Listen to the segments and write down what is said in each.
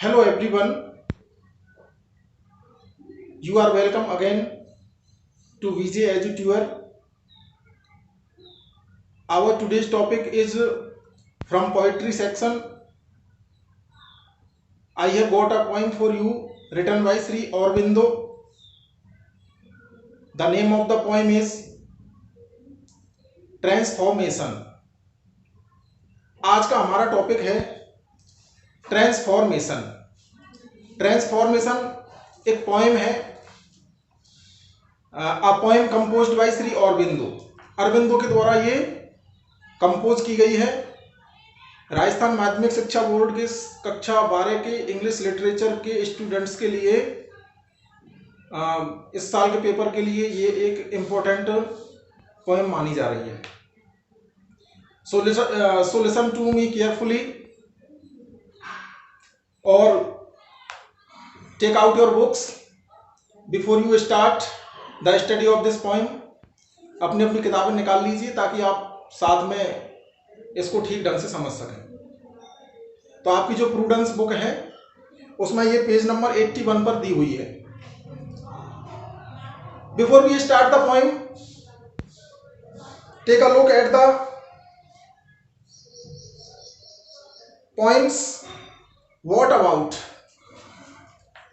Hello everyone, you are welcome again to VJ EduTutor. Our today's topic is from poetry section. I have got a poem for you written by Sri Aurobindo. The name of the poem is transformation. आज का हमारा topic है transformation. Transformation एक poem है, a poem composed bye Shri Aurobindo. Aurobindo के द्वारा ये compose की गई है। राजस्थान माध्यमिक शिक्षा बोर्ड के कक्षा 12 के इंग्लिश लिटरेचर के स्टूडेंट्स के लिए इस साल के पेपर के लिए ये एक इम्पोर्टेंट पोएम मानी जा रही है। So listen to me carefully or take out your books before you start the study of this poem. अपनी अपनी किताबें निकाल लीजिए ताकि आप साथ में इसको ठीक ढंग से समझ सकें। तो आपकी जो प्रूडेंस बुक है उसमें ये पेज नंबर 81 पर दी हुई है। Before we start the poem, take a look at the poems. What about?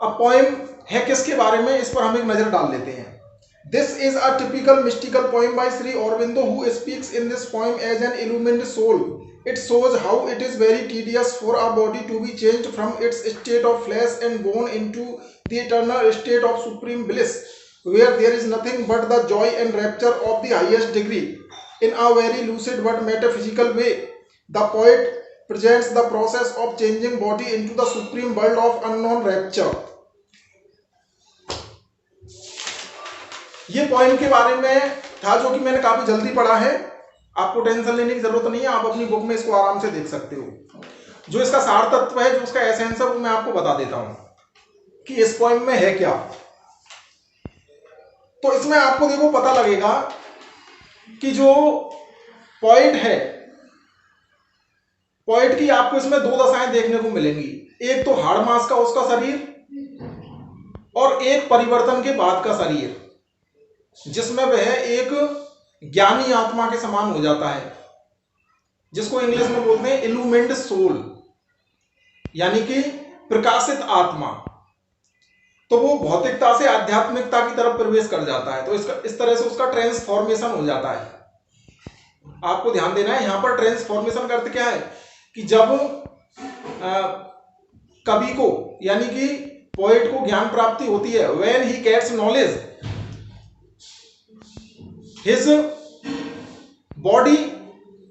अब पोएम है किसके बारे में, इस पर हम एक नजर डाल लेते हैं। This is a typical mystical poem by Sri Aurobindo, who speaks in this poem as an illumined soul. It shows how it is very tedious for a body to be changed from its state of flesh and bone into the eternal state of supreme bliss, where there is nothing but the joy and rapture of the highest degree. In a very lucid but metaphysical way, the poet presents the process of changing body into the supreme world of unknown rapture. ये poem के बारे में था जो कि मैंने काफी जल्दी पढ़ा है। आपको टेंशन लेने की जरूरत नहीं है, आप अपनी बुक में इसको आराम से देख सकते हो। जो इसका सार तत्व है, जो उसका एसेंस है, वो मैं आपको बता देता हूं कि इस पोएम में है क्या। तो इसमें आपको देखो पता लगेगा कि जो पोएट है, पोएट की आपको इसमें दो दशाएं देखने को मिलेंगी। एक तो हाड़ मास का उसका शरीर और एक परिवर्तन के बाद का शरीर, जिसमें वह एक ज्ञानी आत्मा के समान हो जाता है, जिसको इंग्लिश में बोलते हैं इल्यूमिन्ड सोल, यानी कि प्रकाशित आत्मा। तो वो भौतिकता से आध्यात्मिकता की तरफ प्रवेश कर जाता है। तो इस तरह से उसका ट्रांसफॉर्मेशन हो जाता है। आपको ध्यान देना है, यहां पर ट्रांसफॉर्मेशन का अर्थ क्या है कि जब कवि को यानी कि पोएट को ज्ञान प्राप्ति होती है, when he gets knowledge, his body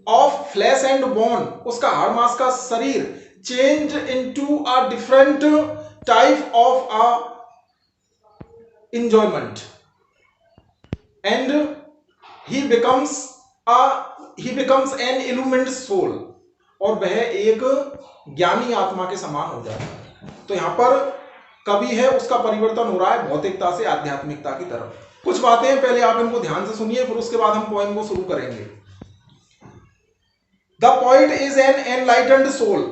of flesh and bone, उसका हाड़ मास का शरीर change into a different type of a enjoyment, and he becomes an illumined soul, और वह एक ज्ञानी आत्मा के समान हो जाता है। तो यहां पर कवि है, उसका परिवर्तन हो रहा है भौतिकता से आध्यात्मिकता की तरफ। कुछ बातें हैं, पहले आप इनको ध्यान से सुनिए, फिर उसके बाद हम पोएम को शुरू करेंगे। The poet is an enlightened soul.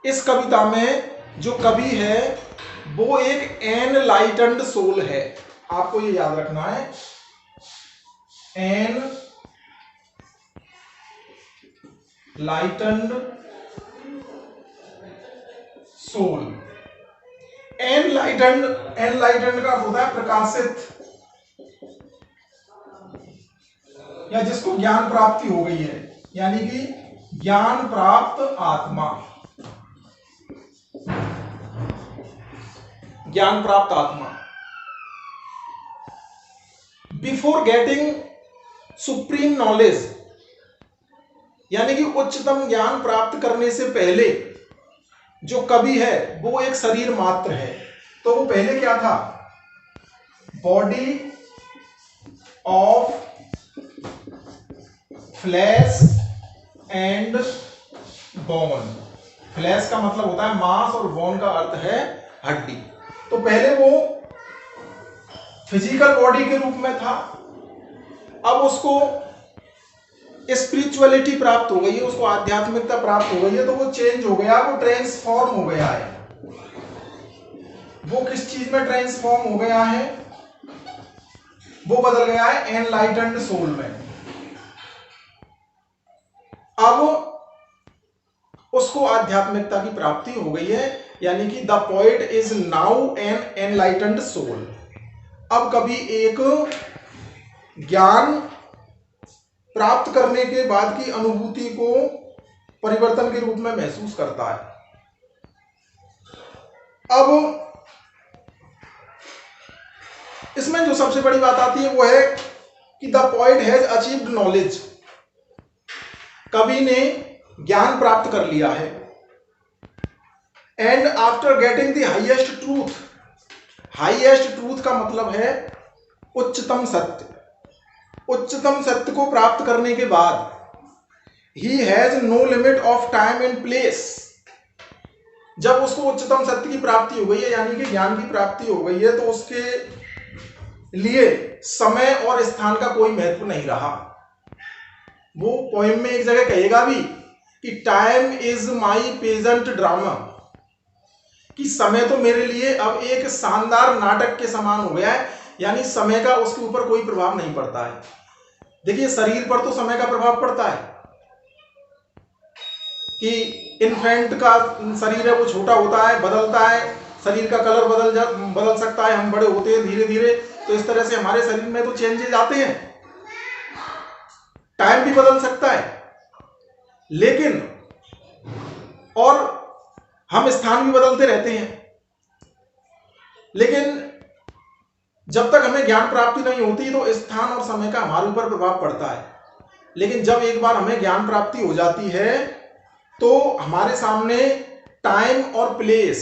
इस कविता में जो कवि है वो एक एनलाइटेंड सोल है। आपको ये याद रखना है, एनलाइटेंड सोल। एनलाइटेंड का अर्थ होता है प्रकाशित, या जिसको ज्ञान प्राप्ति हो गई है, यानी कि ज्ञान प्राप्त आत्मा, ज्ञान प्राप्त आत्मा। बिफोर गेटिंग सुप्रीम नॉलेज, यानी कि उच्चतम ज्ञान प्राप्त करने से पहले जो कवि है वो एक शरीर मात्र है। तो वो पहले क्या था? Body of flesh and bone. Flash का मतलब होता है मांस और बोन का अर्थ है हड्डी। तो पहले वो फिजिकल बॉडी के रूप में था, अब उसको स्पिरिचुअलिटी प्राप्त हो गई है, उसको आध्यात्मिकता प्राप्त हो गई है, तो वो चेंज हो गया, वो ट्रांसफॉर्म हो गया है। वो किस चीज में ट्रांसफॉर्म हो गया है? वो बदल गया है एनलाइटेंड सोल में। अब उसको आध्यात्मिकता की प्राप्ति हो गई है, यानी कि the poet is now an enlightened soul. अब कभी एक ज्ञान प्राप्त करने के बाद की अनुभूति को परिवर्तन के रूप में महसूस करता है। अब इसमें जो सबसे बड़ी बात आती है वो है कि the poet has achieved knowledge. कवि ने ज्ञान प्राप्त कर लिया है। And after getting the highest truth, highest truth का मतलब है उच्चतम सत्य। उच्चतम सत्य को प्राप्त करने के बाद he has no limit of time and place. जब उसको उच्चतम सत्य की प्राप्ति हो गई है, यानी कि ज्ञान की प्राप्ति हो गई है, तो उसके लिए समय और स्थान का कोई महत्व नहीं रहा। वो पोएम में एक जगह कहेगा भी कि time is my pageant drama, कि समय तो मेरे लिए अब एक शानदार नाटक के समान हो गया है, यानी समय का उसके ऊपर कोई प्रभाव नहीं पड़ता है। देखिए, शरीर पर तो समय का प्रभाव पड़ता है कि इन्फेंट का शरीर है, वो छोटा होता है, बदलता है, शरीर का कलर बदल सकता है, हम बड़े होते हैं धीरे धीरे, तो इस तरह से हमारे शरीर में तो चेंजेस आते हैं, टाइम भी बदल सकता है। लेकिन और हम स्थान भी बदलते रहते हैं। लेकिन जब तक हमें ज्ञान प्राप्ति नहीं होती तो स्थान और समय का हमारे ऊपर प्रभाव पड़ता है। लेकिन जब एक बार हमें ज्ञान प्राप्ति हो जाती है तो हमारे सामने टाइम और प्लेस,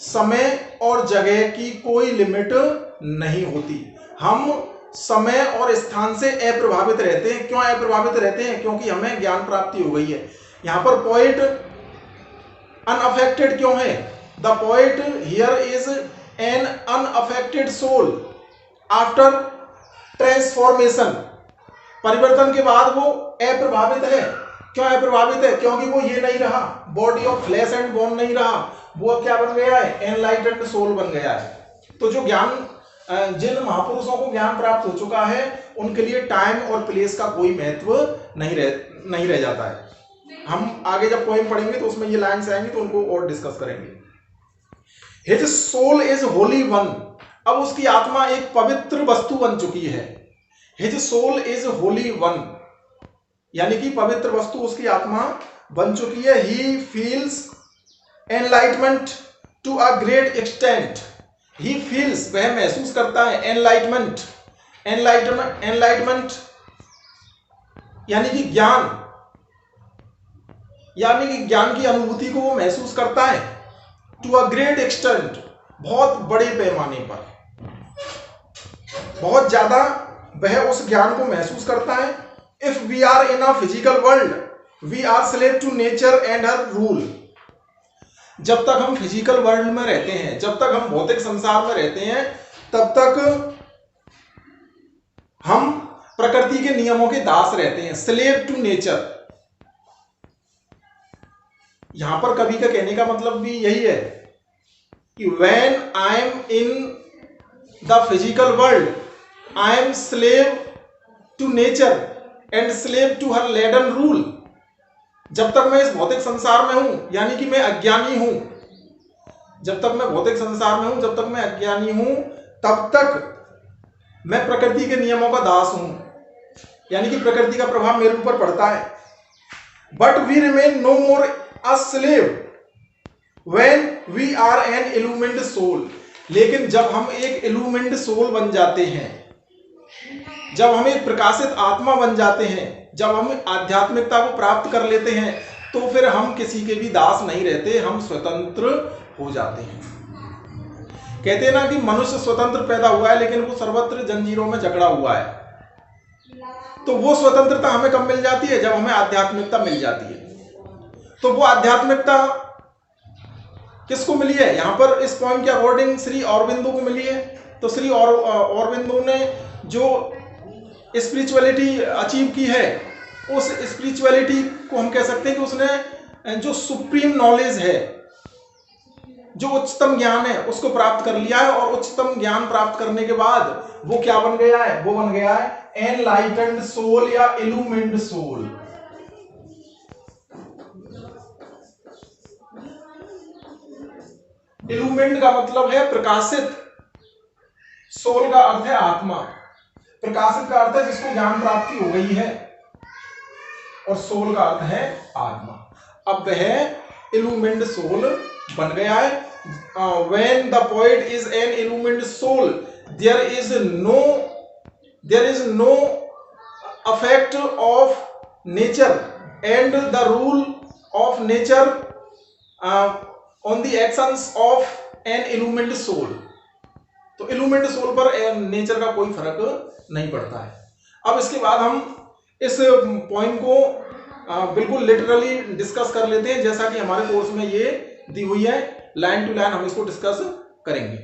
समय और जगह की कोई लिमिट नहीं होती। हम समय और स्थान से अप्रभावित रहते हैं। क्यों अप्रभावित रहते हैं? क्योंकि हमें ज्ञान प्राप्ति हो गई है। यहां पर पोएट अनअफेक्टेड क्यों है? The poet here is an unaffected soul after transformation. परिवर्तन के बाद वो अप्रभावित है। क्यों अप्रभावित है? क्योंकि वो ये नहीं रहा, body of flesh and bone नहीं रहा, वो अब क्या बन गया है? एनलाइटेंड सोल बन गया है। तो जो ज्ञान, जिन महापुरुषों को ज्ञान प्राप्त हो चुका है, उनके लिए टाइम और प्लेस का कोई महत्व नहीं रह जाता है। हम आगे जब पोएम पढ़ेंगे तो उसमें ये लाइन्स आएंगी तो उनको और डिस्कस करेंगे। His soul is holy one. अब उसकी आत्मा एक पवित्र वस्तु बन चुकी है। His soul is holy one, यानी कि पवित्र वस्तु उसकी आत्मा बन चुकी है। He feels enlightenment to a great extent. He feels, वह महसूस करता है, एनलाइटमेंट, एनलाइटमेंट यानी कि ज्ञान, यानी कि ज्ञान की अनुभूति को वो महसूस करता है। टू अ ग्रेट एक्सटेंट, बहुत बड़े पैमाने पर, बहुत ज्यादा वह उस ज्ञान को महसूस करता है। If we are in a physical world we are slave to nature and her rule. जब तक हम फिजिकल वर्ल्ड में रहते हैं, जब तक हम भौतिक संसार में रहते हैं, तब तक हम प्रकृति के नियमों के दास रहते हैं, स्लेव टू नेचर। यहां पर कवि का कहने का मतलब भी यही है कि when I am in the physical world I am slave to nature and slave to her laden rule. जब तक मैं इस भौतिक संसार में हूं, यानी कि मैं अज्ञानी हूं, जब तक मैं भौतिक संसार में हूं, जब तक मैं अज्ञानी हूं, तब तक मैं प्रकृति के नियमों का दास हूं, यानी कि प्रकृति का प्रभाव मेरे ऊपर पड़ता है। But we remain no more a slave when we are an illumined soul. लेकिन जब हम एक इल्यूमिन्ड सोल बन जाते हैं, जब हम एक प्रकाशित आत्मा बन जाते हैं, जब हम आध्यात्मिकता को प्राप्त कर लेते हैं, तो फिर हम किसी के भी दास नहीं रहते, हम स्वतंत्र हो जाते हैं। कहते हैं ना कि मनुष्य स्वतंत्र पैदा हुआ है लेकिन वो सर्वत्र जंजीरों में जकड़ा हुआ है। तो वो स्वतंत्रता हमें कब मिल जाती है? जब हमें आध्यात्मिकता मिल जाती है। तो वो आध्यात्मिकता किसको मिली है? यहां पर इस पॉइंट के अकॉर्डिंग श्री औरबिंदो को मिली है। तो श्री औरबिंदो ने जो स्पिरिचुअलिटी अचीव की है उस स्पिरिचुअलिटी को हम कह सकते हैं कि उसने जो सुप्रीम नॉलेज है, जो उच्चतम ज्ञान है, उसको प्राप्त कर लिया है। और उच्चतम ज्ञान प्राप्त करने के बाद वो क्या बन गया है? वो बन गया है एनलाइटेंड सोल या इल्यूमिन्ड सोल। इल्यूमिन्ड का मतलब है प्रकाशित, सोल का अर्थ है आत्मा, प्रकाशित का अर्थ है जिसको ज्ञान प्राप्ति हो गई है, और सोल का अर्थ है आत्मा। अब वह इल्यूमिन्ड सोल बन गया है। When the poet is an illumined soul, there is no effect of nature and the rule of nature on the actions of an illumined soul। तो illumined soul पर नेचर का कोई फर्क नहीं पड़ता है। अब इसके बाद हम इस पॉइंट को बिल्कुल लिटरली डिस्कस कर लेते हैं, जैसा कि हमारे कोर्स में ये दी हुई है, लाइन टू लाइन हम इसको डिस्कस करेंगे।